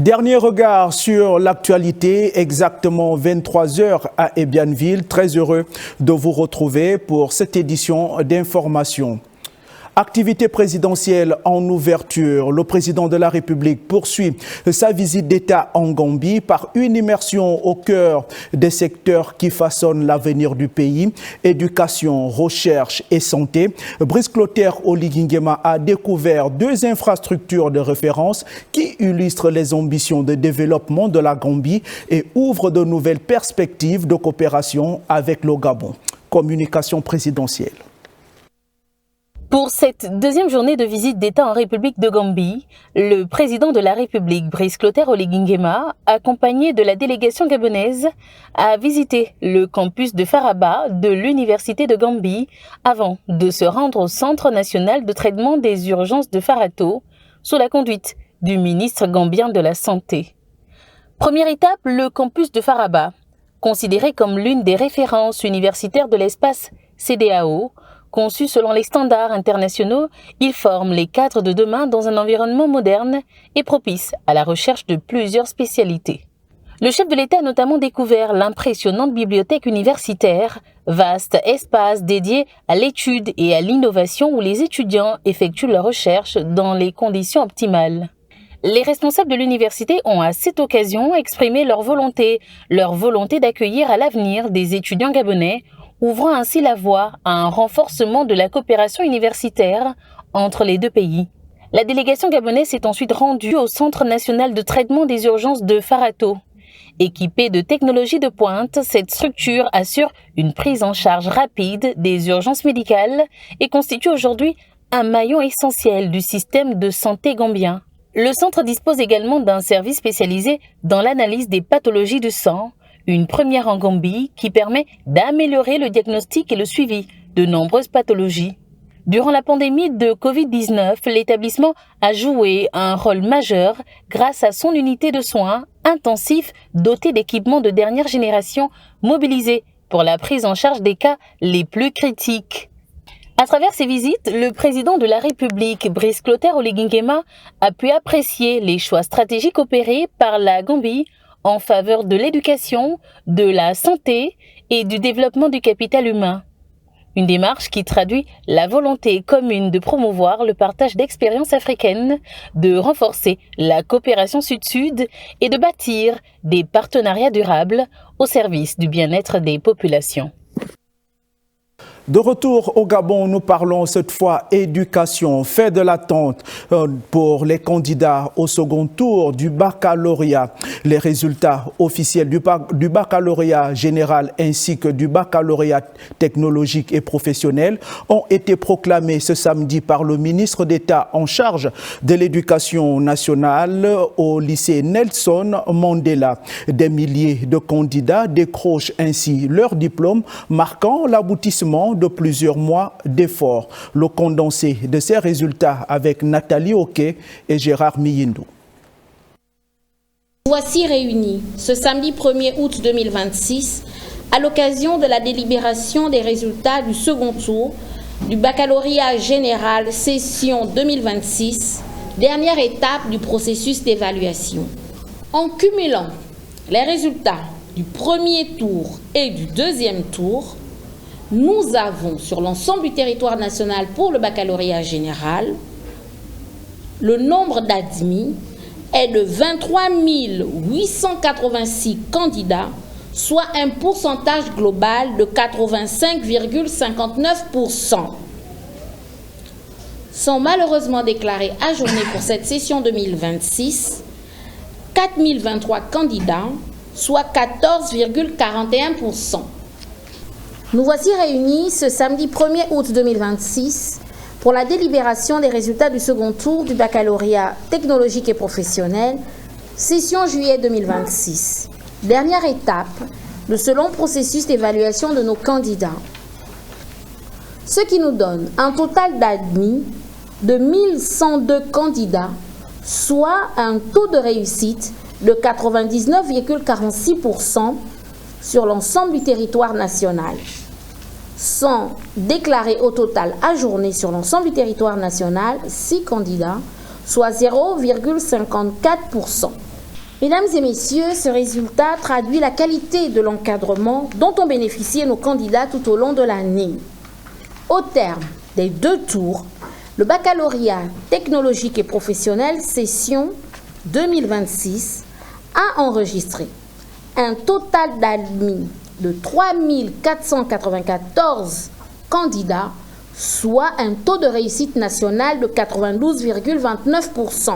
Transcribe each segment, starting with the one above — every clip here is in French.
Dernier regard sur l'actualité, exactement 23 heures à Ebianville. Très heureux de vous retrouver pour cette édition d'information. Activité présidentielle en ouverture. Le président de la République poursuit sa visite d'État en Gambie par une immersion au cœur des secteurs qui façonnent l'avenir du pays. Éducation, recherche et santé. Brice Clotaire Oligingema a découvert 2 infrastructures de référence qui illustrent les ambitions de développement de la Gambie et ouvrent de nouvelles perspectives de coopération avec le Gabon. Communication présidentielle. Pour cette 2e journée de visite d'État en République de Gambie, le président de la République, Brice Clotaire Oligingema, accompagné de la délégation gabonaise, a visité le campus de Faraba de l'Université de Gambie avant de se rendre au Centre national de traitement des urgences de Farato, sous la conduite du ministre gambien de la Santé. Première étape, le campus de Faraba, considéré comme l'une des références universitaires de l'espace CEDEAO. Conçu selon les standards internationaux, il forme les cadres de demain dans un environnement moderne et propice à la recherche de plusieurs spécialités. Le chef de l'État a notamment découvert l'impressionnante bibliothèque universitaire, vaste espace dédié à l'étude et à l'innovation où les étudiants effectuent leurs recherches dans les conditions optimales. Les responsables de l'université ont à cette occasion exprimé leur volonté d'accueillir à l'avenir des étudiants gabonais, ouvrant ainsi la voie à un renforcement de la coopération universitaire entre les 2 pays. La délégation gabonaise s'est ensuite rendue au Centre national de traitement des urgences de Farato. Équipée de technologies de pointe, cette structure assure une prise en charge rapide des urgences médicales et constitue aujourd'hui un maillon essentiel du système de santé gambien. Le centre dispose également d'un service spécialisé dans l'analyse des pathologies du sang, une première en Gambie qui permet d'améliorer le diagnostic et le suivi de nombreuses pathologies. Durant la pandémie de Covid-19, l'établissement a joué un rôle majeur grâce à son unité de soins intensifs dotée d'équipements de dernière génération mobilisés pour la prise en charge des cas les plus critiques. À travers ces visites, le président de la République, Brice Clotaire Oligingema, a pu apprécier les choix stratégiques opérés par la Gambie en faveur de l'éducation, de la santé et du développement du capital humain. Une démarche qui traduit la volonté commune de promouvoir le partage d'expériences africaines, de renforcer la coopération sud-sud et de bâtir des partenariats durables au service du bien-être des populations. De retour au Gabon, nous parlons cette fois éducation, fait de l'attente pour les candidats au second tour du baccalauréat. Les résultats officiels du baccalauréat général ainsi que du baccalauréat technologique et professionnel ont été proclamés ce samedi par le ministre d'État en charge de l'éducation nationale au lycée Nelson Mandela. Des milliers de candidats décrochent ainsi leur diplôme, marquant l'aboutissement de plusieurs mois d'efforts. Le condensé de ces résultats avec Nathalie Oké et Gérard Miyindou. Voici réunis ce samedi 1er août 2026 à l'occasion de la délibération des résultats du second tour du baccalauréat général session 2026, dernière étape du processus d'évaluation. En cumulant les résultats du premier tour et du deuxième tour, nous avons sur l'ensemble du territoire national pour le baccalauréat général, le nombre d'admis est de 23 886 candidats, soit un pourcentage global de 85,59%. Sont malheureusement déclarés ajournés pour cette session 2026 4023 candidats, soit 14,41%. Nous voici réunis ce samedi 1er août 2026 pour la délibération des résultats du second tour du baccalauréat technologique et professionnel, session juillet 2026. Dernière étape de ce long processus d'évaluation de nos candidats. Ce qui nous donne un total d'admis de 1102 candidats, soit un taux de réussite de 99,46% sur l'ensemble du territoire national. Sont déclarés au total ajournés sur l'ensemble du territoire national 6 candidats, soit 0,54%. Mesdames et messieurs, ce résultat traduit la qualité de l'encadrement dont ont bénéficié nos candidats tout au long de l'année. Au terme des 2 tours, le baccalauréat technologique et professionnel session 2026 a enregistré un total d'admis de 3 494 candidats, soit un taux de réussite national de 92,29%.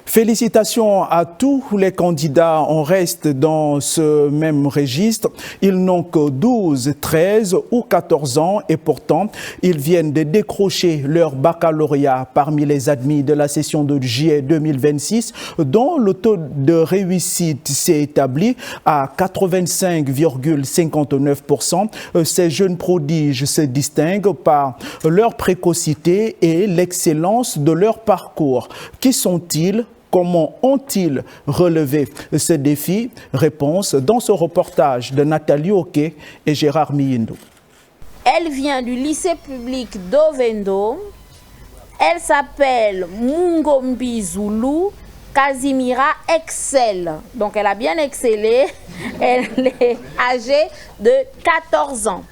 Félicitations à tous les candidats. On reste dans ce même registre. Ils n'ont que 12, 13 ou 14 ans et pourtant, ils viennent de décrocher leur baccalauréat parmi les admis de la session de juillet 2026, dont le taux de réussite s'est établi à 85,59%. Ces jeunes prodiges se distinguent par leur précocité et l'excellence de leur parcours. Qui sont-ils ? Comment ont-ils relevé ce défi? Réponse dans ce reportage de Nathalie Oké et Gérard Miyindo. Elle vient du lycée public d'Ovendo. Elle s'appelle Mungombi Zulu Casimira Excel. Donc elle a bien excellé. Elle est âgée de 14 ans.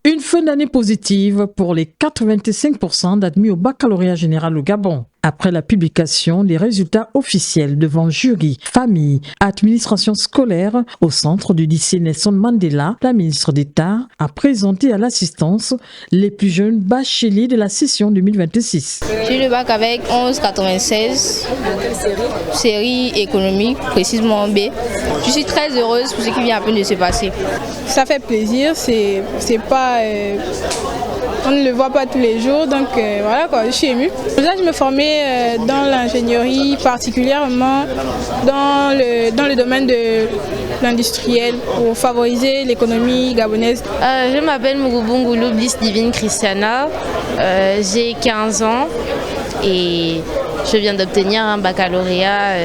Une fin d'année positive pour les 85% d'admis au baccalauréat général au Gabon. Après la publication des résultats officiels devant jury, famille, administration scolaire, au centre du lycée Nelson Mandela, la ministre d'État a présenté à l'assistance les plus jeunes bacheliers de la session 2026. J'ai eu le bac avec 11,96, série économique, précisément B. Je suis très heureuse pour ce qui vient à peine de se passer. Ça fait plaisir, c'est pas... on ne le voit pas tous les jours, donc voilà quoi, je suis émue. Déjà, je me formais dans l'ingénierie, particulièrement dans le domaine de l'industriel pour favoriser l'économie gabonaise. Je m'appelle Mugubungulu Bliss Divine Christiana, j'ai 15 ans et je viens d'obtenir un baccalauréat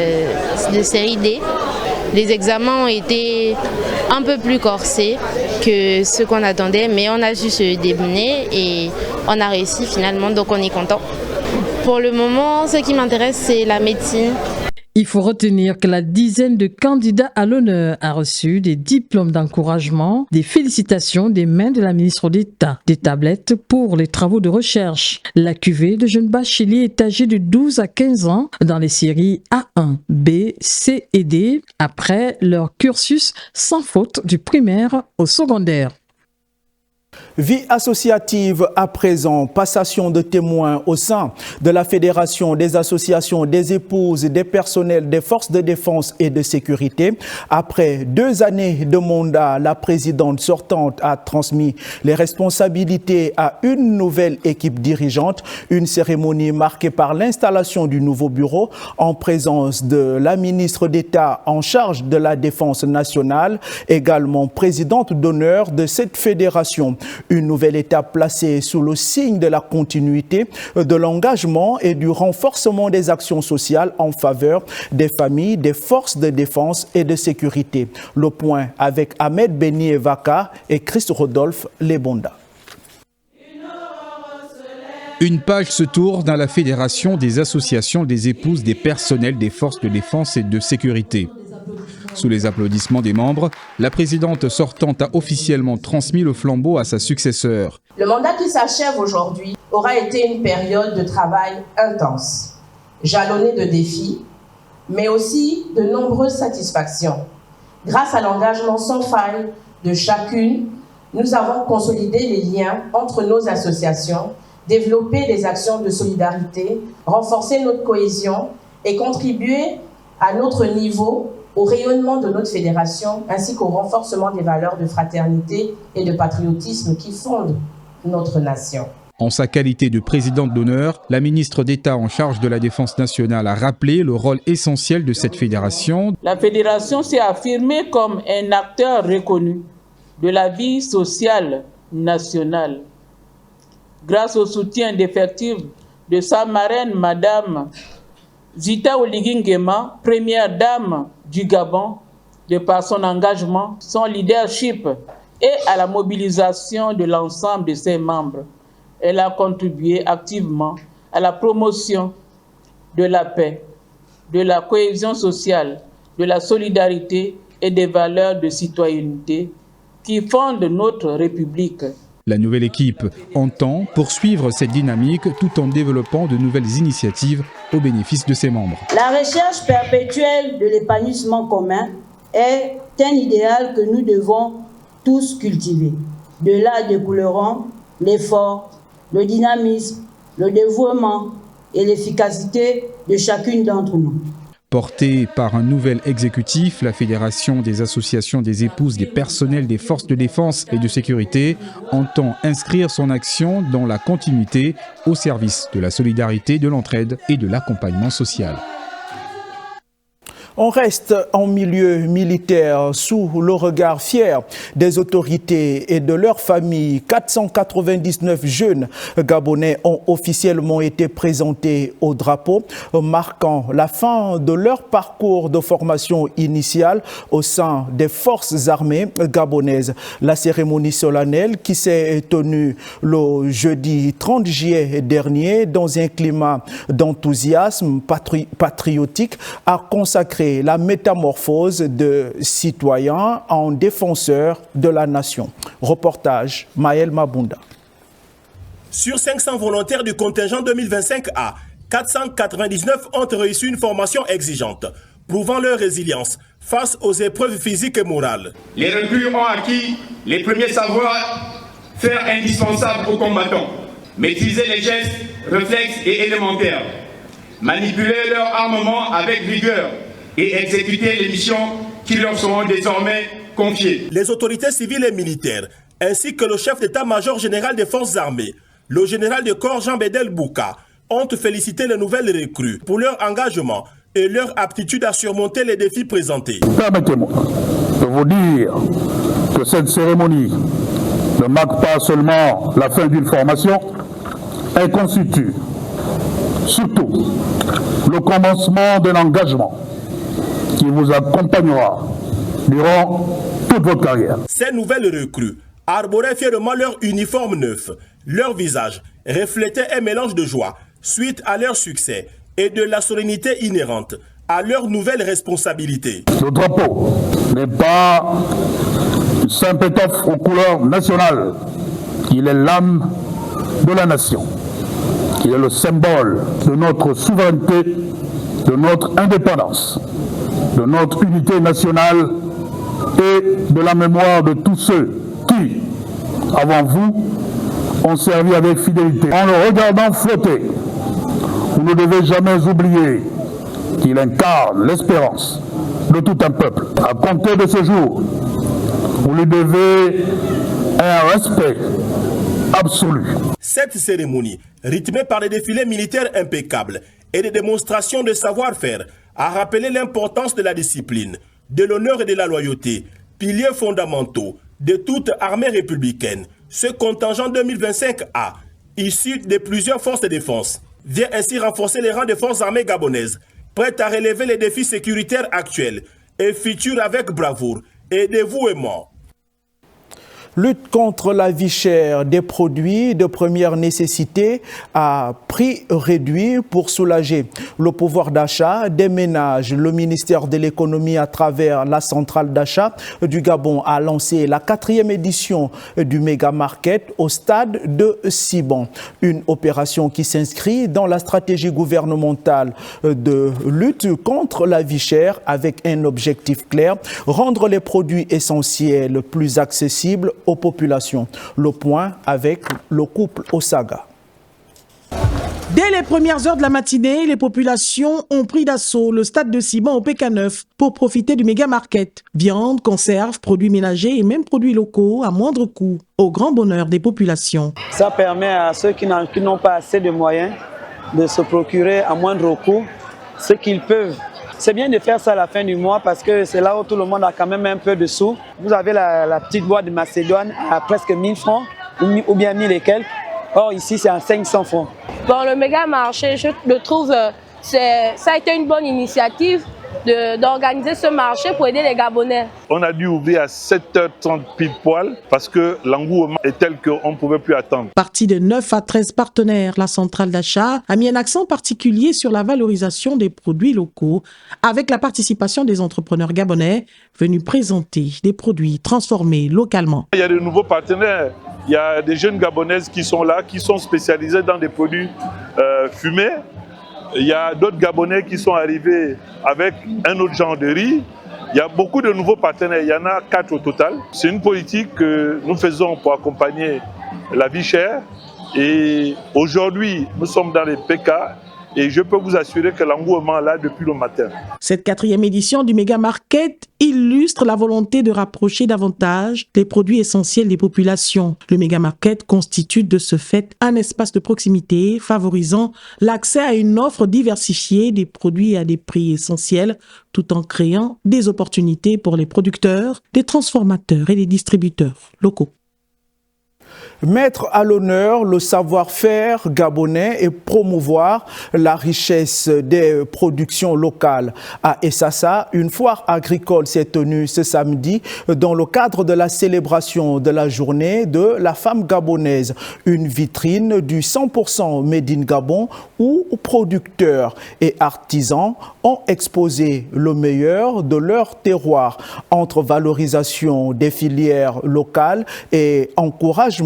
de série D. Les examens ont été un peu plus corsés que ce qu'on attendait, mais on a su se démener et on a réussi finalement, donc on est content. Pour le moment, ce qui m'intéresse, c'est la médecine. Il faut retenir que la dizaine de candidats à l'honneur a reçu des diplômes d'encouragement, des félicitations des mains de la ministre d'État, des tablettes pour les travaux de recherche. La cuvée de jeunes bacheliers est âgée de 12 à 15 ans dans les séries A1, B, C et D, après leur cursus sans faute du primaire au secondaire. Vie associative à présent, passation de témoins au sein de la Fédération des associations des épouses des personnels des forces de défense et de sécurité. Après 2 années de mandat, la présidente sortante a transmis les responsabilités à une nouvelle équipe dirigeante. Une cérémonie marquée par l'installation du nouveau bureau en présence de la ministre d'État en charge de la défense nationale, également présidente d'honneur de cette fédération. Une nouvelle étape placée sous le signe de la continuité, de l'engagement et du renforcement des actions sociales en faveur des familles, des forces de défense et de sécurité. Le point avec Ahmed Beni Evaka et Christ Rodolphe Lebonda. Une page se tourne dans la Fédération des associations des épouses des personnels des forces de défense et de sécurité. Sous les applaudissements des membres, la présidente sortante a officiellement transmis le flambeau à sa successeur. Le mandat qui s'achève aujourd'hui aura été une période de travail intense, jalonnée de défis, mais aussi de nombreuses satisfactions. Grâce à l'engagement sans faille de chacune, nous avons consolidé les liens entre nos associations, développé des actions de solidarité, renforcé notre cohésion et contribué à notre niveau au rayonnement de notre fédération ainsi qu'au renforcement des valeurs de fraternité et de patriotisme qui fondent notre nation. En sa qualité de présidente d'honneur, la ministre d'État en charge de la Défense nationale a rappelé le rôle essentiel de cette fédération. La fédération s'est affirmée comme un acteur reconnu de la vie sociale nationale. Grâce au soutien d'effectifs de sa marraine, Madame Zita Oligingema, première dame du Gabon, de par son engagement, son leadership et à la mobilisation de l'ensemble de ses membres. elle a contribué activement à la promotion de la paix, de la cohésion sociale, de la solidarité et des valeurs de citoyenneté qui fondent notre République. La nouvelle équipe entend poursuivre cette dynamique tout en développant de nouvelles initiatives au bénéfice de ses membres. La recherche perpétuelle de l'épanouissement commun est un idéal que nous devons tous cultiver. De là découleront l'effort, le dynamisme, le dévouement et l'efficacité de chacune d'entre nous. Portée par un nouvel exécutif, la Fédération des associations des épouses des personnels des forces de défense et de sécurité entend inscrire son action dans la continuité au service de la solidarité, de l'entraide et de l'accompagnement social. On reste en milieu militaire sous le regard fier des autorités et de leurs familles. 499 jeunes Gabonais ont officiellement été présentés au drapeau, marquant la fin de leur parcours de formation initiale au sein des forces armées gabonaises. La cérémonie solennelle qui s'est tenue le jeudi 30 juillet dernier dans un climat d'enthousiasme patriotique a consacré la métamorphose de citoyens en défenseurs de la nation. Reportage Maël Mabunda. Sur 500 volontaires du contingent 2025A, 499 ont reçu une formation exigeante, prouvant leur résilience face aux épreuves physiques et morales. Les recrues ont acquis les premiers savoir-faire indispensables aux combattants, maîtriser les gestes, réflexes et élémentaires, manipuler leur armement avec vigueur, et exécuter les missions qui leur seront désormais confiées. Les autorités civiles et militaires, ainsi que le chef d'état-major général des forces armées, le général de corps Jean-Bédel Bouka, ont félicité les nouvelles recrues pour leur engagement et leur aptitude à surmonter les défis présentés. Permettez-moi de vous dire que cette cérémonie ne marque pas seulement la fin d'une formation, elle constitue surtout le commencement d'un engagement qui vous accompagnera durant toute votre carrière. Ces nouvelles recrues arboraient fièrement leur uniforme neuf. Leur visage reflétait un mélange de joie suite à leur succès et de la sérénité inhérente à leur nouvelle responsabilité. Le drapeau n'est pas une simple étoffe aux couleurs nationales. Il est l'âme de la nation. Il est le symbole de notre souveraineté, de notre indépendance, de notre unité nationale et de la mémoire de tous ceux qui, avant vous, ont servi avec fidélité. En le regardant flotter, vous ne devez jamais oublier qu'il incarne l'espérance de tout un peuple. À compter de ce jour, vous lui devez un respect absolu. Cette cérémonie, rythmée par des défilés militaires impeccables et des démonstrations de savoir-faire, a rappelé l'importance de la discipline, de l'honneur et de la loyauté, piliers fondamentaux de toute armée républicaine. Ce contingent 2025A, issu de plusieurs forces de défense, vient ainsi renforcer les rangs des forces armées gabonaises, prêtes à relever les défis sécuritaires actuels et futurs avec bravoure et dévouement. Lutte contre la vie chère des produits de première nécessité à prix réduit pour soulager le pouvoir d'achat des ménages. Le ministère de l'économie, à travers la centrale d'achat du Gabon, a lancé la 4e édition du Méga Market au stade de Siban. Une opération qui s'inscrit dans la stratégie gouvernementale de lutte contre la vie chère avec un objectif clair, rendre les produits essentiels plus accessibles aux populations. Le point avec le couple Osaga. Dès les premières heures de la matinée, les populations ont pris d'assaut le stade de Siban au PK9 pour profiter du méga market. Viande, conserves, produits ménagers et même produits locaux à moindre coût, au grand bonheur des populations. Ça permet à ceux qui n'ont pas assez de moyens de se procurer à moindre coût ce qu'ils peuvent. C'est bien de faire ça à la fin du mois parce que c'est là où tout le monde a quand même un peu de sous. Vous avez la petite boîte de Macédoine à presque 1000 francs ou bien 1000 et quelques. Or ici c'est à 500 francs. Bon, le méga marché, je le trouve, ça a été une bonne initiative d'organiser ce marché pour aider les Gabonais. On a dû ouvrir à 7h30 pile poil parce que l'engouement est tel qu'on ne pouvait plus attendre. Partie de 9 à 13 partenaires, la centrale d'achat a mis un accent particulier sur la valorisation des produits locaux avec la participation des entrepreneurs gabonais venus présenter des produits transformés localement. Il y a de nouveaux partenaires. Il y a des jeunes Gabonaises qui sont là, qui sont spécialisées dans des produits fumés. Il y a d'autres Gabonais qui sont arrivés avec un autre genre de riz. Il y a beaucoup de nouveaux partenaires, il y en a 4 au total. C'est une politique que nous faisons pour accompagner la vie chère. Et aujourd'hui, nous sommes dans les PK et je peux vous assurer que l'engouement est là depuis le matin. Cette 4e édition du Méga Market illustre la volonté de rapprocher davantage les produits essentiels des populations. Le Méga Market constitue de ce fait un espace de proximité favorisant l'accès à une offre diversifiée des produits à des prix essentiels tout en créant des opportunités pour les producteurs, les transformateurs et les distributeurs locaux. Mettre à l'honneur le savoir-faire gabonais et promouvoir la richesse des productions locales. À Essassa, une foire agricole s'est tenue ce samedi dans le cadre de la célébration de la journée de la femme gabonaise. Une vitrine du 100% Made in Gabon où producteurs et artisans ont exposé le meilleur de leur terroir entre valorisation des filières locales et encouragement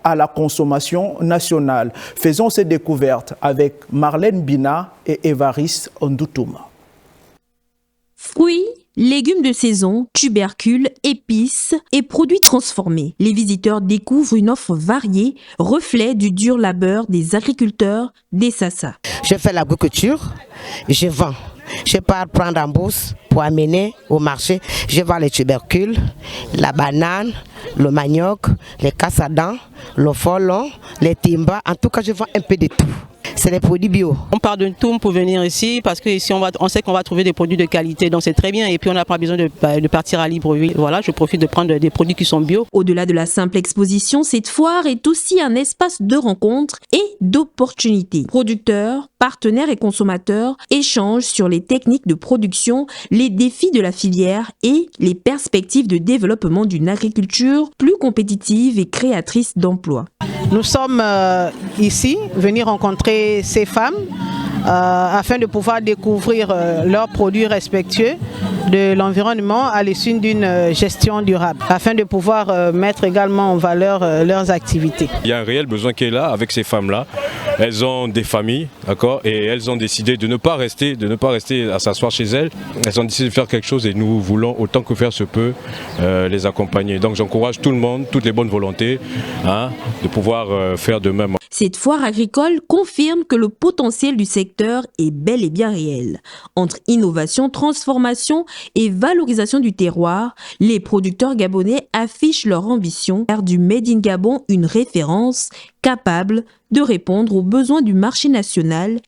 à la consommation nationale. Faisons ces découvertes avec Marlène Bina et Évariste Ndoutouma. Fruits, légumes de saison, tubercules, épices et produits transformés. Les visiteurs découvrent une offre variée, reflet du dur labeur des agriculteurs d'Essassa. Je fais l'agriculture, je vends. Je pars prendre en bourse pour amener au marché. Je vends les tubercules, la banane, le manioc, les cassadans, le folon, les timbas. En tout cas, je vends un peu de tout. C'est les produits bio. On part de Toum pour venir ici parce que ici on sait qu'on va trouver des produits de qualité, donc c'est très bien. Et puis on n'a pas besoin de partir à Libreville. Voilà, je profite de prendre des produits qui sont bio. Au-delà de la simple exposition, cette foire est aussi un espace de rencontre et d'opportunités. Producteurs, partenaires et consommateurs échangent sur les techniques de production, les défis de la filière et les perspectives de développement d'une agriculture plus compétitive et créatrice d'emplois. Nous sommes ici, venus rencontrer ces femmes afin de pouvoir découvrir leurs produits respectueux de l'environnement à l'issue d'une gestion durable, afin de pouvoir mettre également en valeur leurs activités. Il y a un réel besoin qui est là avec ces femmes-là. Elles ont des familles, d'accord, et elles ont décidé de ne pas rester à s'asseoir chez elles. Elles ont décidé de faire quelque chose et nous voulons autant que faire se peut les accompagner. Donc j'encourage tout le monde, toutes les bonnes volontés, de pouvoir faire de même. Cette foire agricole confirme que le potentiel du secteur est bel et bien réel. Entre innovation, transformation et valorisation du terroir, les producteurs gabonais affichent leur ambition de faire du Made in Gabon une référence capable de répondre aux besoins du marché national.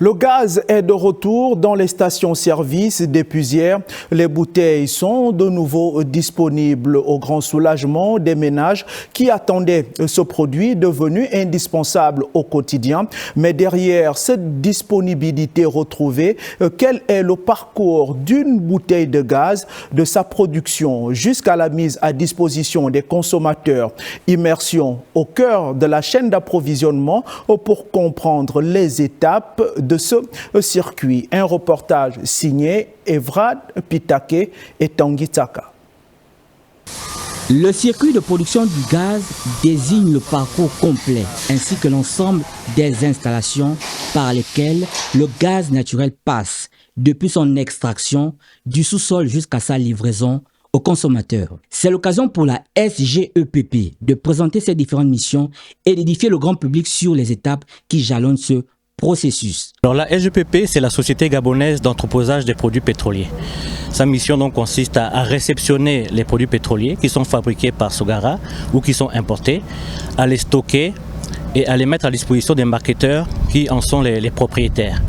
Le gaz est de retour dans les stations-service d'Épuisières. Les bouteilles sont de nouveau disponibles au grand soulagement des ménages qui attendaient ce produit devenu indispensable au quotidien. Mais derrière cette disponibilité retrouvée, quel est le parcours d'une bouteille de gaz, de sa production jusqu'à la mise à disposition des consommateurs? Immersion au cœur de la chaîne d'approvisionnement pour comprendre les étapes de ce circuit. Un reportage signé Evrad Pitake et Tanguy Tsaka. Le circuit de production du gaz désigne le parcours complet ainsi que l'ensemble des installations par lesquelles le gaz naturel passe depuis son extraction du sous-sol jusqu'à sa livraison aux consommateurs. C'est l'occasion pour la SGEPP de présenter ses différentes missions et d'édifier le grand public sur les étapes qui jalonnent ce processus. Alors la SGEPP, c'est la Société gabonaise d'entreposage des produits pétroliers. Sa mission donc consiste à réceptionner les produits pétroliers qui sont fabriqués par Sogara ou qui sont importés, à les stocker et à les mettre à disposition des marketeurs qui en sont les propriétaires.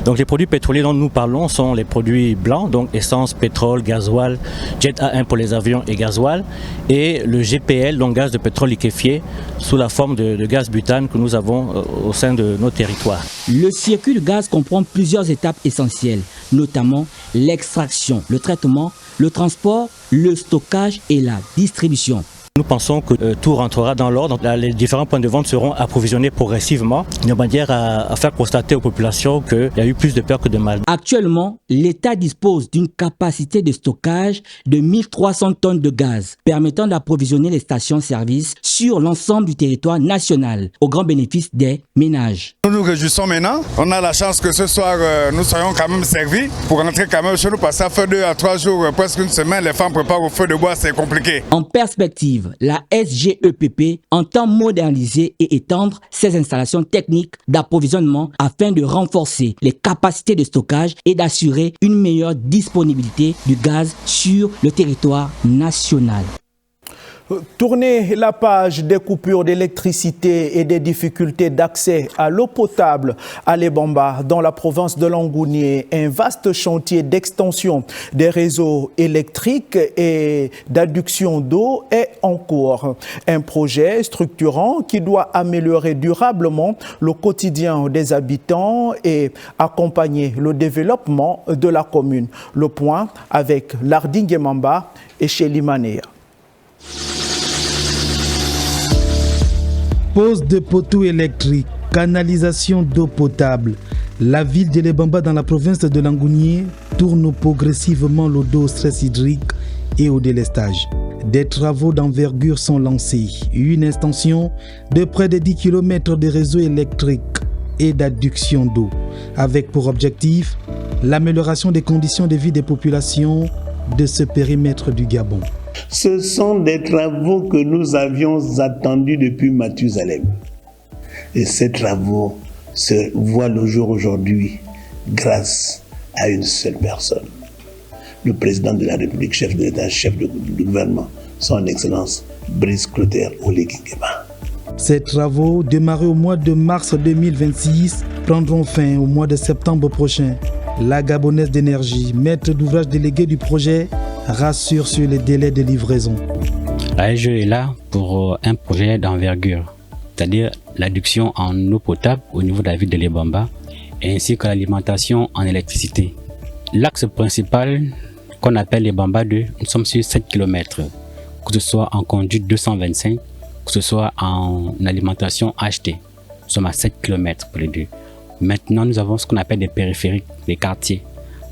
Donc les produits pétroliers dont nous parlons sont les produits blancs, donc essence, pétrole, gasoil, jet A1 pour les avions et gasoil, et le GPL, donc gaz de pétrole liquéfié, sous la forme de gaz butane que nous avons au sein de nos territoires. Le circuit de gaz comprend plusieurs étapes essentielles, notamment l'extraction, le traitement, le transport, le stockage et la distribution. Nous pensons que tout rentrera dans l'ordre. Les différents points de vente seront approvisionnés progressivement, de manière à faire constater aux populations qu'il y a eu plus de peur que de mal. Actuellement, l'État dispose d'une capacité de stockage de 1300 tonnes de gaz, permettant d'approvisionner les stations-service sur l'ensemble du territoire national, au grand bénéfice des ménages. Nous nous réjouissons maintenant. On a la chance que ce soir, nous soyons quand même servis pour rentrer quand même chez nous, parce que ça fait 2 à 3 jours, presque une semaine, les femmes préparent au feu de bois, c'est compliqué. En perspective, la SGEPP entend moderniser et étendre ses installations techniques d'approvisionnement afin de renforcer les capacités de stockage et d'assurer une meilleure disponibilité du gaz sur le territoire national. Tournez la page des coupures d'électricité et des difficultés d'accès à l'eau potable à Lebamba dans la province de Langounié. Un vaste chantier d'extension des réseaux électriques et d'adduction d'eau est en cours. Un projet structurant qui doit améliorer durablement le quotidien des habitants et accompagner le développement de la commune. Le point avec Lardingue Mamba et Chéli Manéa. Pose de poteaux électriques, canalisation d'eau potable. La ville de Lebamba dans la province de Langounié tourne progressivement le dos au stress hydrique et au délestage. Des travaux d'envergure sont lancés. Une extension de près de 10 km de réseaux électriques et d'adduction d'eau, avec pour objectif l'amélioration des conditions de vie des populations de ce périmètre du Gabon. Ce sont des travaux que nous avions attendus depuis Mathusalem. Et ces travaux se voient le jour aujourd'hui grâce à une seule personne. Le président de la République, chef de l'État, chef du gouvernement, son Excellence Brice Clotaire Oligui Nguema. Ces travaux, démarrés au mois de mars 2026, prendront fin au mois de septembre prochain. La Gabonaise d'énergie, maître d'ouvrage délégué du projet, rassure sur les délais de livraison. La SGE est là pour un projet d'envergure, c'est-à-dire l'adduction en eau potable au niveau de la ville de Lebamba, ainsi que l'alimentation en électricité. L'axe principal qu'on appelle Lebamba 2, nous sommes sur 7 km, que ce soit en conduite 225, que ce soit en alimentation HT. Nous sommes à 7 km pour les deux. Maintenant, nous avons ce qu'on appelle des périphériques, des quartiers,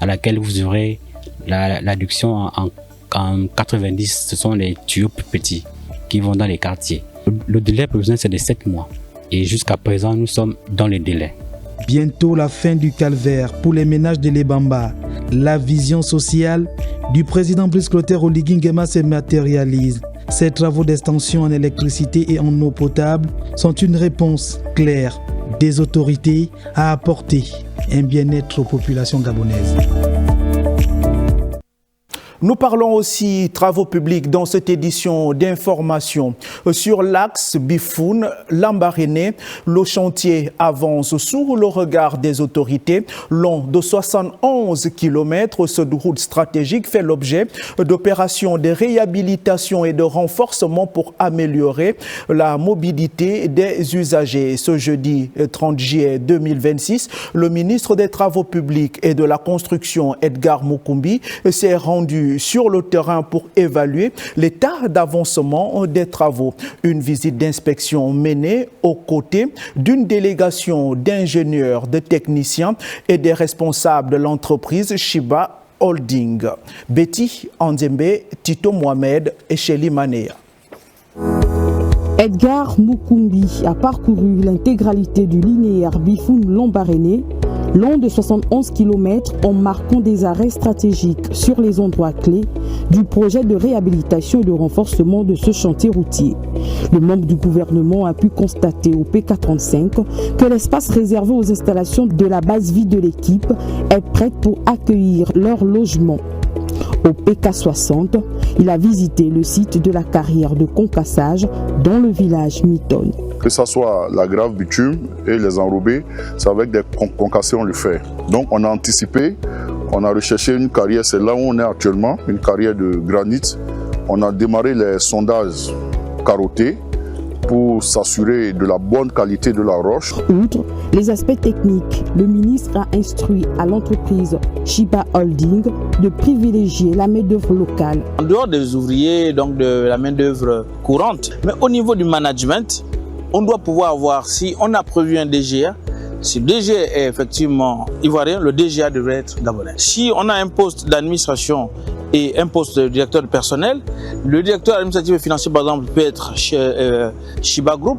à laquelle vous aurez l'adduction en 90, ce sont les tuyaux plus petits qui vont dans les quartiers. Le délai prévisionnel, c'est de 7 mois. Et jusqu'à présent, nous sommes dans les délais. Bientôt la fin du calvaire pour les ménages de Lebamba. La vision sociale du président Brice Clotaire Oligui Nguema se matérialise. Ces travaux d'extension en électricité et en eau potable sont une réponse claire des autorités à apporter un bien-être aux populations gabonaises. Nous parlons aussi travaux publics dans cette édition d'information. Sur l'axe Bifoun-Lambaréné, le chantier avance sous le regard des autorités. Long de 71 km, cette route stratégique fait l'objet d'opérations de réhabilitation et de renforcement pour améliorer la mobilité des usagers. Ce jeudi 30 juillet 2026, le ministre des Travaux publics et de la Construction, Edgar Mukumbi, s'est rendu sur le terrain pour évaluer l'état d'avancement des travaux. Une visite d'inspection menée aux côtés d'une délégation d'ingénieurs, de techniciens et des responsables de l'entreprise Shiba Holding. Betty Anzembe, Tito Mohamed et Chéli Manéa. Edgar Mukumbi a parcouru l'intégralité du linéaire Bifoun-Lambaréné, long de 71 km en marquant des arrêts stratégiques sur les endroits clés du projet de réhabilitation et de renforcement de ce chantier routier. Le membre du gouvernement a pu constater au PK35 que l'espace réservé aux installations de la base vie de l'équipe est prêt pour accueillir leur logement. Au PK60, il a visité le site de la carrière de concassage dans le village Miton. Que ce soit la grave bitume et les enrobés, c'est avec des concassés on le fait. Donc on a anticipé, on a recherché une carrière, c'est là où on est actuellement, une carrière de granit. On a démarré les sondages carottés pour s'assurer de la bonne qualité de la roche. Outre les aspects techniques, le ministre a instruit à l'entreprise Shiba Holding de privilégier la main-d'œuvre locale. En dehors des ouvriers, donc de la main-d'œuvre courante, mais au niveau du management, on doit pouvoir voir si on a prévu un DGA. Si le DGA est effectivement ivoirien, le DGA devrait être gabonais. Si on a un poste d'administration et un poste de directeur de personnel, le directeur administratif et financier, par exemple, peut être chez Shiba Group,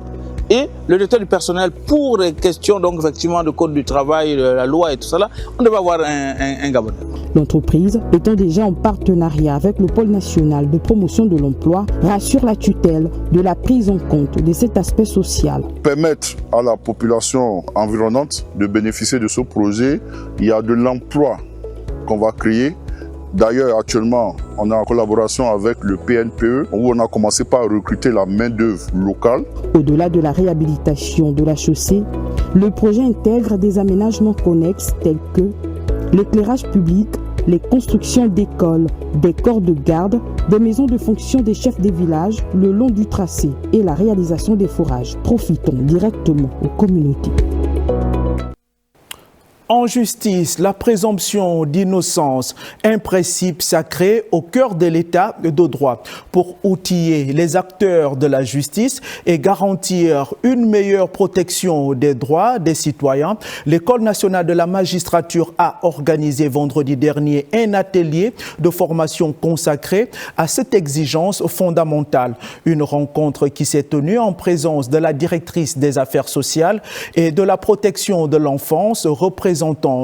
et le directeur du personnel, pour les questions donc effectivement de code du travail, de la loi et tout ça, on devrait avoir un Gabonais. L'entreprise, étant déjà en partenariat avec le pôle national de promotion de l'emploi, rassure la tutelle de la prise en compte de cet aspect social. Permettre à la population environnante de bénéficier de ce projet, il y a de l'emploi qu'on va créer. D'ailleurs, actuellement, on est en collaboration avec le PNPE où on a commencé par recruter la main-d'œuvre locale. Au-delà de la réhabilitation de la chaussée, le projet intègre des aménagements connexes tels que l'éclairage public, les constructions d'écoles, des corps de garde, des maisons de fonction des chefs des villages le long du tracé et la réalisation des forages. Profitons directement aux communautés. En justice, la présomption d'innocence, un principe sacré au cœur de l'état de droit. Pour outiller les acteurs de la justice et garantir une meilleure protection des droits des citoyens, l'École nationale de la magistrature a organisé vendredi dernier un atelier de formation consacré à cette exigence fondamentale. Une rencontre qui s'est tenue en présence de la directrice des affaires sociales et de la protection de l'enfance, représentant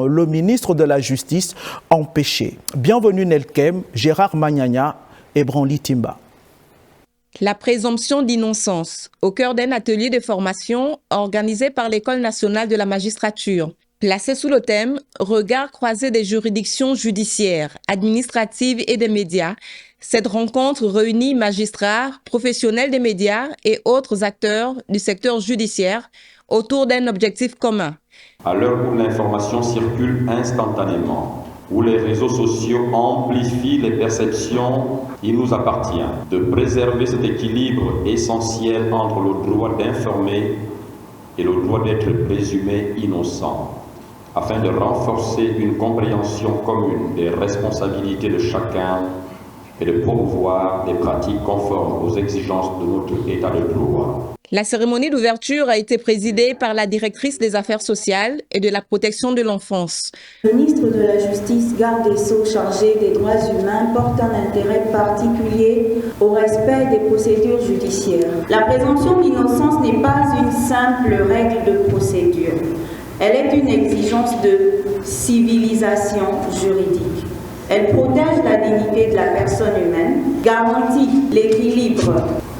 le ministre de la Justice empêché. Bienvenue Nelkem, Gérard Magnagna et Branly Timba. La présomption d'innocence, au cœur d'un atelier de formation organisé par l'École nationale de la magistrature. Placé sous le thème « Regard croisé des juridictions judiciaires, administratives et des médias », cette rencontre réunit magistrats, professionnels des médias et autres acteurs du secteur judiciaire autour d'un objectif commun. À l'heure où l'information circule instantanément, où les réseaux sociaux amplifient les perceptions, il nous appartient de préserver cet équilibre essentiel entre le droit d'informer et le droit d'être présumé innocent, afin de renforcer une compréhension commune des responsabilités de chacun et de promouvoir des pratiques conformes aux exigences de notre état de droit. La cérémonie d'ouverture a été présidée par la directrice des affaires sociales et de la protection de l'enfance. Le ministre de la Justice, garde des Sceaux chargé des droits humains, porte un intérêt particulier au respect des procédures judiciaires. La présomption d'innocence n'est pas une simple règle de procédure. Elle est une exigence de civilisation juridique. Elle protège la dignité de la personne humaine, garantit l'équilibre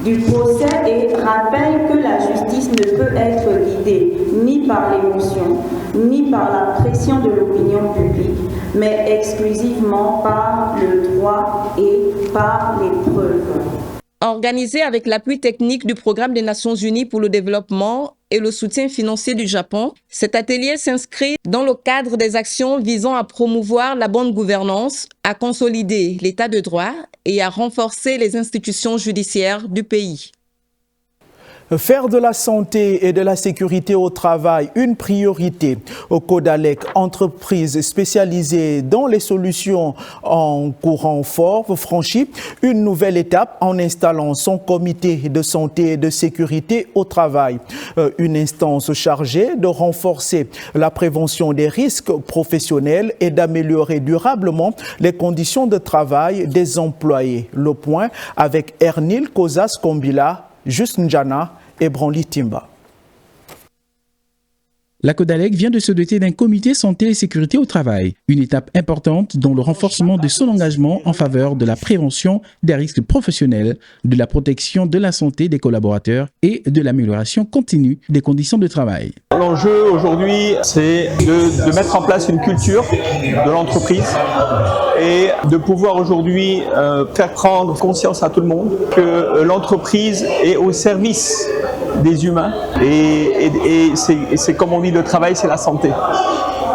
du procès et rappelle que la justice ne peut être guidée ni par l'émotion, ni par la pression de l'opinion publique, mais exclusivement par le droit et par les preuves. Organisé avec l'appui technique du Programme des Nations Unies pour le développement et le soutien financier du Japon, cet atelier s'inscrit dans le cadre des actions visant à promouvoir la bonne gouvernance, à consolider l'état de droit et à renforcer les institutions judiciaires du pays. Faire de la santé et de la sécurité au travail une priorité. Au Codalec, entreprise spécialisée dans les solutions en courant fort, franchit une nouvelle étape en installant son comité de santé et de sécurité au travail. Une instance chargée de renforcer la prévention des risques professionnels et d'améliorer durablement les conditions de travail des employés. Le point avec Ernil Kozas-Kombila, Just Njana et Branly Timba. La CODALEC vient de se doter d'un comité santé et sécurité au travail, une étape importante dans le renforcement de son engagement en faveur de la prévention des risques professionnels, de la protection de la santé des collaborateurs et de l'amélioration continue des conditions de travail. L'enjeu aujourd'hui, c'est de mettre en place une culture de l'entreprise et de pouvoir aujourd'hui faire prendre conscience à tout le monde que l'entreprise est au service des humains et c'est comme on dit, le travail c'est la santé.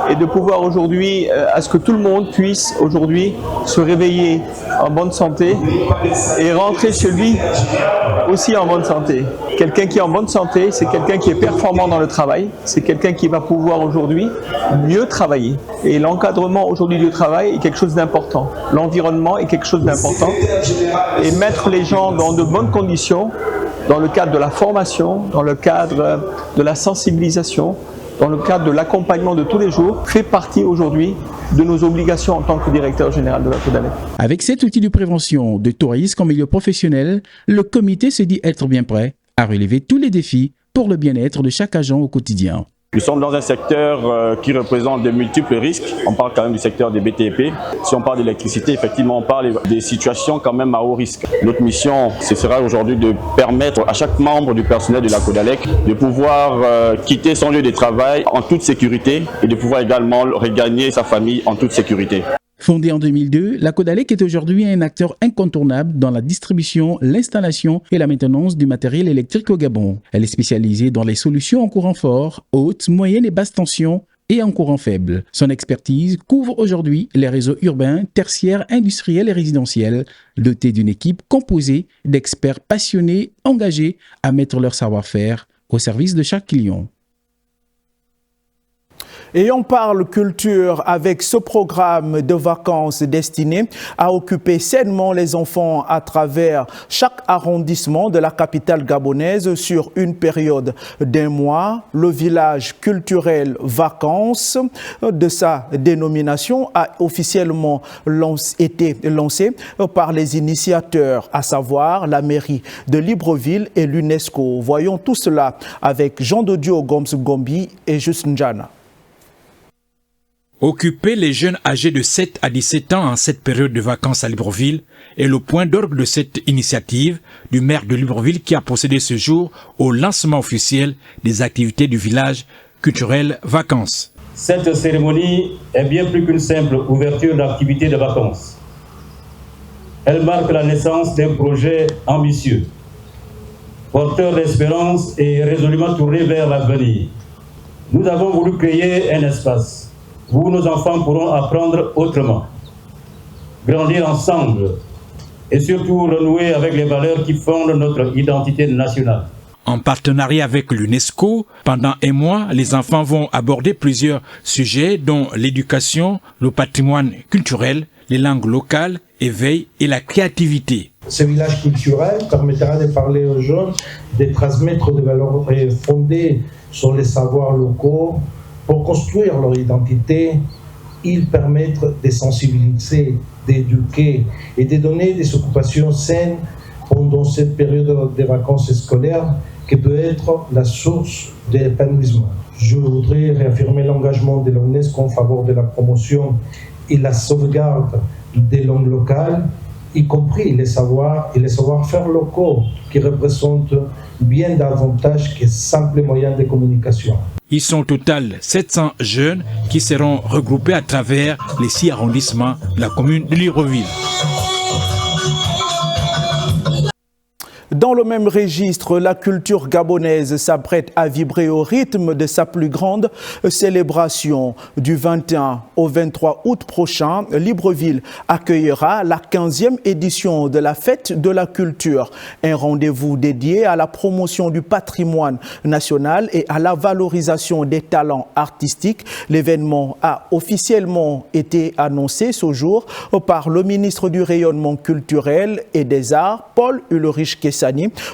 Et de pouvoir aujourd'hui, à ce que tout le monde puisse aujourd'hui se réveiller en bonne santé et rentrer chez lui aussi en bonne santé. Quelqu'un qui est en bonne santé, c'est quelqu'un qui est performant dans le travail, c'est quelqu'un qui va pouvoir aujourd'hui mieux travailler. Et l'encadrement aujourd'hui du travail est quelque chose d'important. L'environnement est quelque chose d'important. Et mettre les gens dans de bonnes conditions, dans le cadre de la formation, dans le cadre de la sensibilisation, dans le cadre de l'accompagnement de tous les jours, fait partie aujourd'hui de nos obligations en tant que directeur général de la CODALEC. Avec cet outil de prévention de tout risque en milieu professionnel, le comité se dit être bien prêt à relever tous les défis pour le bien-être de chaque agent au quotidien. Nous sommes dans un secteur qui représente de multiples risques. On parle quand même du secteur des BTP. Si on parle d'électricité, effectivement, on parle des situations quand même à haut risque. Notre mission, ce sera aujourd'hui de permettre à chaque membre du personnel de la CODALEC de pouvoir quitter son lieu de travail en toute sécurité et de pouvoir également regagner sa famille en toute sécurité. Fondée en 2002, la CODALEC est aujourd'hui un acteur incontournable dans la distribution, l'installation et la maintenance du matériel électrique au Gabon. Elle est spécialisée dans les solutions en courant fort, haute, moyenne et basse tension et en courant faible. Son expertise couvre aujourd'hui les réseaux urbains, tertiaires, industriels et résidentiels, dotés d'une équipe composée d'experts passionnés engagés à mettre leur savoir-faire au service de chaque client. Et on parle culture avec ce programme de vacances destiné à occuper sainement les enfants à travers chaque arrondissement de la capitale gabonaise sur une période d'un mois. Le village culturel vacances de sa dénomination a officiellement été lancé par les initiateurs, à savoir la mairie de Libreville et l'UNESCO. Voyons tout cela avec Jean Dodio Goms-Gombi et Just Njana. Occuper les jeunes âgés de 7 à 17 ans en cette période de vacances à Libreville est le point d'orgue de cette initiative du maire de Libreville qui a procédé ce jour au lancement officiel des activités du village culturel vacances. Cette cérémonie est bien plus qu'une simple ouverture d'activités de vacances. Elle marque la naissance d'un projet ambitieux, porteur d'espérance et résolument tourné vers l'avenir. Nous avons voulu créer un espace où nos enfants pourront apprendre autrement, grandir ensemble et surtout renouer avec les valeurs qui fondent notre identité nationale. En partenariat avec l'UNESCO, pendant un mois, les enfants vont aborder plusieurs sujets dont l'éducation, le patrimoine culturel, les langues locales, éveil et la créativité. Ce village culturel permettra de parler aux jeunes, de transmettre des valeurs fondées sur les savoirs locaux. Pour construire leur identité, ils permettent de sensibiliser, d'éduquer et de donner des occupations saines pendant cette période de vacances scolaires qui peut être la source de l'épanouissement. Je voudrais réaffirmer l'engagement de l'UNESCO en faveur de la promotion et la sauvegarde des langues locales, y compris les savoirs et les savoir-faire locaux qui représentent bien davantage que simples moyens de communication. Ils sont au total 700 jeunes qui seront regroupés à travers les 6 arrondissements de la commune de Libreville. Dans le même registre, la culture gabonaise s'apprête à vibrer au rythme de sa plus grande célébration. Du 21 au 23 août prochain, Libreville accueillera la 15e édition de la Fête de la Culture, un rendez-vous dédié à la promotion du patrimoine national et à la valorisation des talents artistiques. L'événement a officiellement été annoncé ce jour par le ministre du Rayonnement culturel et des Arts, Paul Ulrich Kessani,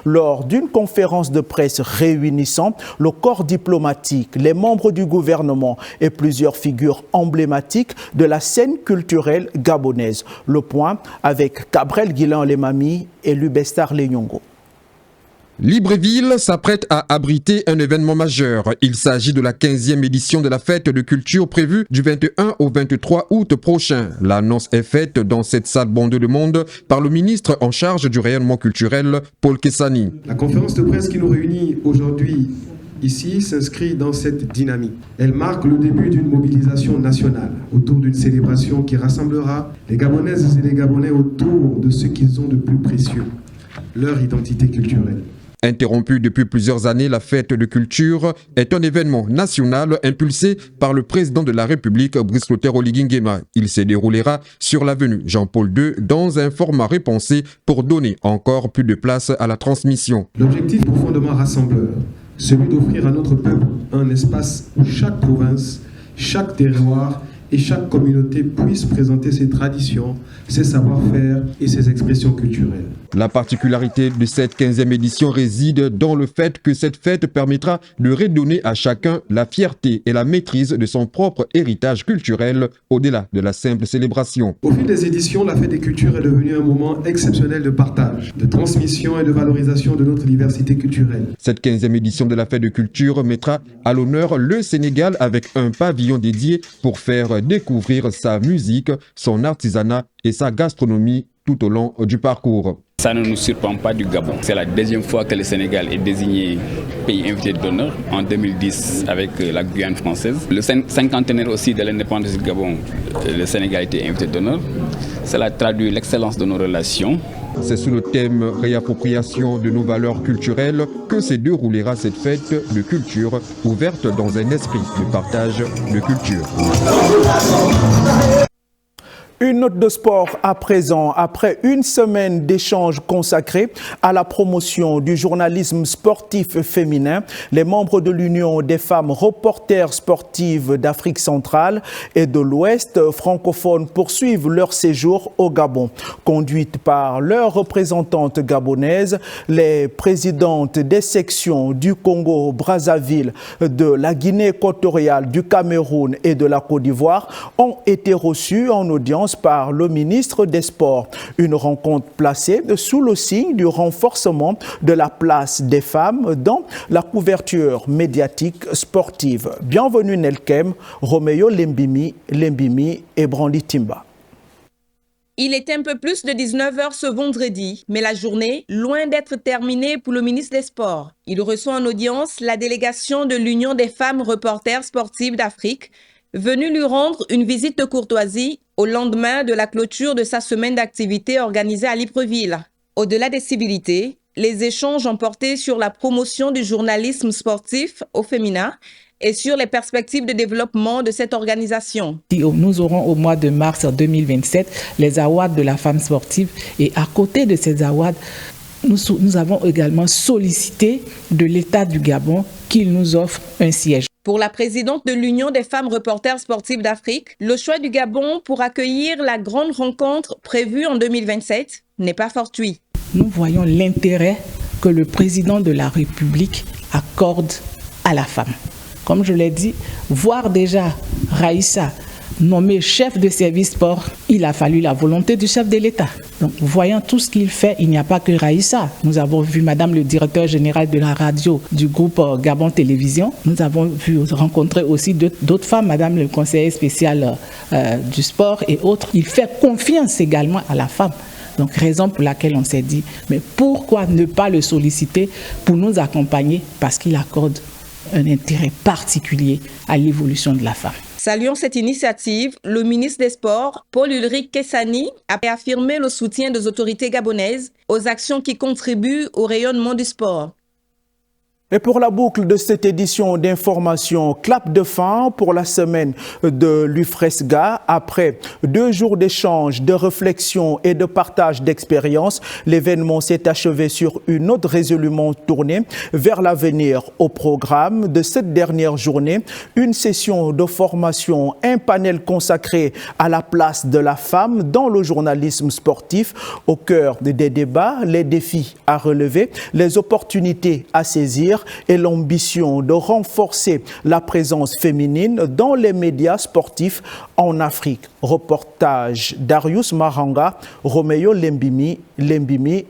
lors d'une conférence de presse réunissant le corps diplomatique, les membres du gouvernement et plusieurs figures emblématiques de la scène culturelle gabonaise. Le point avec Cabrel Guilan Lemami et Lubestar Lenyongo. Libreville s'apprête à abriter un événement majeur. Il s'agit de la 15e édition de la fête de culture prévue du 21 au 23 août prochain. L'annonce est faite dans cette salle bondée de monde par le ministre en charge du rayonnement culturel, Paul Kessani. La conférence de presse qui nous réunit aujourd'hui ici s'inscrit dans cette dynamique. Elle marque le début d'une mobilisation nationale autour d'une célébration qui rassemblera les Gabonaises et les Gabonais autour de ce qu'ils ont de plus précieux, leur identité culturelle. Interrompue depuis plusieurs années, la fête de culture est un événement national impulsé par le président de la République, Brice Clotaire Oligui Nguema. Il se déroulera sur l'avenue Jean-Paul II dans un format repensé pour donner encore plus de place à la transmission. L'objectif est profondément rassembleur, celui d'offrir à notre peuple un espace où chaque province, chaque terroir et chaque communauté puisse présenter ses traditions, ses savoir-faire et ses expressions culturelles. La particularité de cette 15e édition réside dans le fait que cette fête permettra de redonner à chacun la fierté et la maîtrise de son propre héritage culturel au-delà de la simple célébration. Au fil des éditions, la fête des cultures est devenue un moment exceptionnel de partage, de transmission et de valorisation de notre diversité culturelle. Cette 15e édition de la fête de culture mettra à l'honneur le Sénégal avec un pavillon dédié pour faire découvrir sa musique, son artisanat et sa gastronomie tout au long du parcours. Ça ne nous surprend pas du Gabon. C'est la deuxième fois que le Sénégal est désigné pays invité d'honneur, en 2010 avec la Guyane française. Le cinquantenaire aussi de l'indépendance du Gabon, le Sénégal a été invité d'honneur. Cela traduit l'excellence de nos relations. C'est sous le thème réappropriation de nos valeurs culturelles que se déroulera cette fête de culture ouverte dans un esprit de partage de culture. Une note de sport à présent. Après une semaine d'échanges consacrés à la promotion du journalisme sportif féminin, les membres de l'Union des femmes reporters sportives d'Afrique centrale et de l'Ouest francophone poursuivent leur séjour au Gabon. Conduites par leurs représentantes gabonaises, les présidentes des sections du Congo-Brazzaville, de la Guinée équatoriale, du Cameroun et de la Côte d'Ivoire ont été reçues en audience par le ministre des Sports. Une rencontre placée sous le signe du renforcement de la place des femmes dans la couverture médiatique sportive. Bienvenue Nelkem, Roméo Lembimi et Brandy Timba. Il est un peu plus de 19h ce vendredi, mais la journée, loin d'être terminée pour le ministre des Sports. Il reçoit en audience la délégation de l'Union des femmes reporters sportives d'Afrique, venue lui rendre une visite de courtoisie au lendemain de la clôture de sa semaine d'activité organisée à Libreville. Au-delà des civilités, les échanges ont porté sur la promotion du journalisme sportif au féminin et sur les perspectives de développement de cette organisation. Nous aurons au mois de mars 2027 les awards de la femme sportive et à côté de ces awards, nous avons également sollicité de l'État du Gabon qu'il nous offre un siège. Pour la présidente de l'Union des femmes reporters sportives d'Afrique, le choix du Gabon pour accueillir la grande rencontre prévue en 2027 n'est pas fortuit. Nous voyons l'intérêt que le président de la République accorde à la femme. Comme je l'ai dit, voir déjà Raïssa nommé chef de service sport, il a fallu la volonté du chef de l'État. Donc, voyant tout ce qu'il fait, il n'y a pas que Raïssa. Nous avons vu Madame le directeur général de la radio du groupe Gabon Télévision. Nous avons vu rencontrer aussi d'autres femmes, Madame le conseiller spécial du sport et autres. Il fait confiance également à la femme. Donc, raison pour laquelle on s'est dit, mais pourquoi ne pas le solliciter pour nous accompagner? Parce qu'il accorde un intérêt particulier à l'évolution de la femme. Saluant cette initiative, le ministre des Sports, Paul-Ulrich Kessani, a affirmé le soutien des autorités gabonaises aux actions qui contribuent au rayonnement du sport. Et pour la boucle de cette édition d'information, clap de fin pour la semaine de l'UFRESGA. Après 2 jours d'échange, de réflexion et de partage d'expériences, l'événement s'est achevé sur une note résolument tournée vers l'avenir. Au programme de cette dernière journée, une session de formation, un panel consacré à la place de la femme dans le journalisme sportif. Au cœur des débats, les défis à relever, les opportunités à saisir et l'ambition de renforcer la présence féminine dans les médias sportifs en Afrique. Reportage Darius Maranga, Roméo Lembimi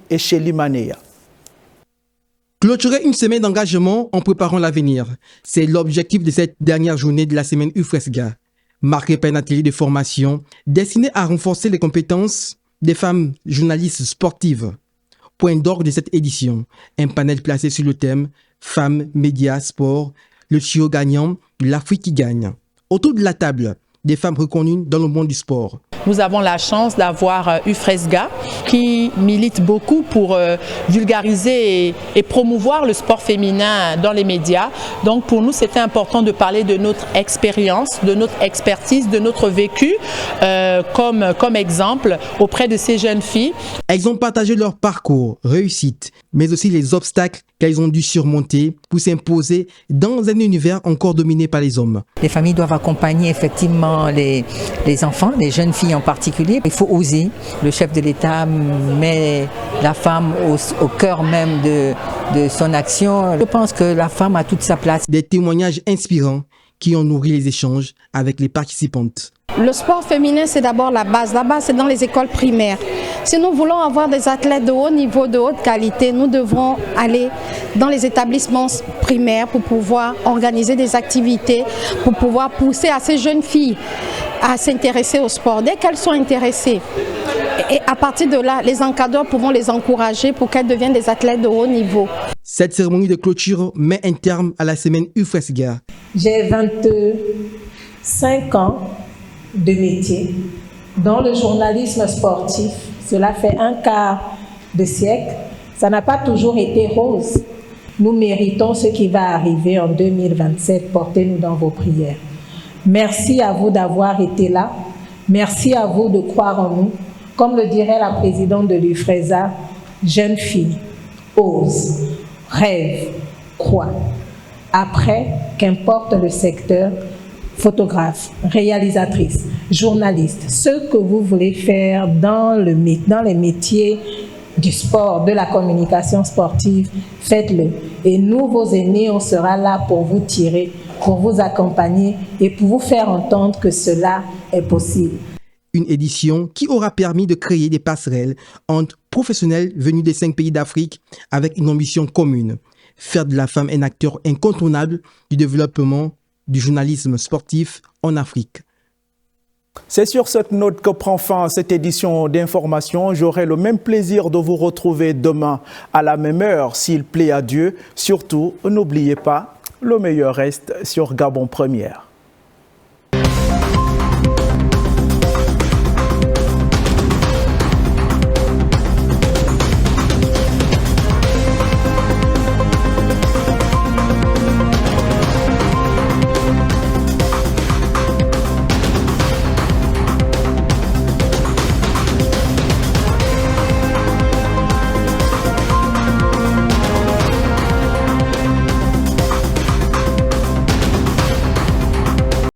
et Shelly Maneya. Clôturer une semaine d'engagement en préparant l'avenir, c'est l'objectif de cette dernière journée de la semaine UFRESGA, marquée par un atelier de formation destiné à renforcer les compétences des femmes journalistes sportives. Point d'orgue de cette édition, un panel placé sur le thème « Femmes, médias, sport », le trio gagnant, l'Afrique qui gagne. Autour de la table, des femmes reconnues dans le monde du sport. Nous avons la chance d'avoir UFRESGA qui milite beaucoup pour vulgariser et promouvoir le sport féminin dans les médias. Donc pour nous, c'était important de parler de notre expérience, de notre expertise, de notre vécu comme exemple auprès de ces jeunes filles. Elles ont partagé leur parcours, réussite, mais aussi les obstacles qu'elles ont dû surmonter pour s'imposer dans un univers encore dominé par les hommes. Les familles doivent accompagner effectivement les enfants, les jeunes filles en particulier. Il faut oser. Le chef de l'État met la femme au cœur même de son action. Je pense que la femme a toute sa place. Des témoignages inspirants qui ont nourri les échanges avec les participantes. Le sport féminin, c'est d'abord la base. La base, c'est dans les écoles primaires. Si nous voulons avoir des athlètes de haut niveau, de haute qualité, nous devrons aller dans les établissements primaires pour pouvoir organiser des activités, pour pouvoir pousser à ces jeunes filles à s'intéresser au sport. Dès qu'elles sont intéressées, et à partir de là, les encadreurs pourront les encourager pour qu'elles deviennent des athlètes de haut niveau. Cette cérémonie de clôture met un terme à la semaine UFRESGA. J'ai 25 ans de métier dans le journalisme sportif. Cela fait un quart de siècle. Ça n'a pas toujours été rose. Nous méritons ce qui va arriver en 2027. Portez-nous dans vos prières. Merci à vous d'avoir été là. Merci à vous de croire en nous. Comme le dirait la présidente de l'UFRESA, jeune fille, ose, rêve, croit. Après, qu'importe le secteur, photographe, réalisatrice, journaliste, ce que vous voulez faire dans les métiers du sport, de la communication sportive, faites-le. Et nous, vos aînés, on sera là pour vous tirer, pour vous accompagner et pour vous faire entendre que cela est possible. Une édition qui aura permis de créer des passerelles entre professionnels venus des 5 pays d'Afrique avec une ambition commune, faire de la femme un acteur incontournable du développement du journalisme sportif en Afrique. C'est sur cette note que prend fin cette édition d'information. J'aurai le même plaisir de vous retrouver demain à la même heure, s'il plaît à Dieu. Surtout, n'oubliez pas, le meilleur reste sur Gabon Première.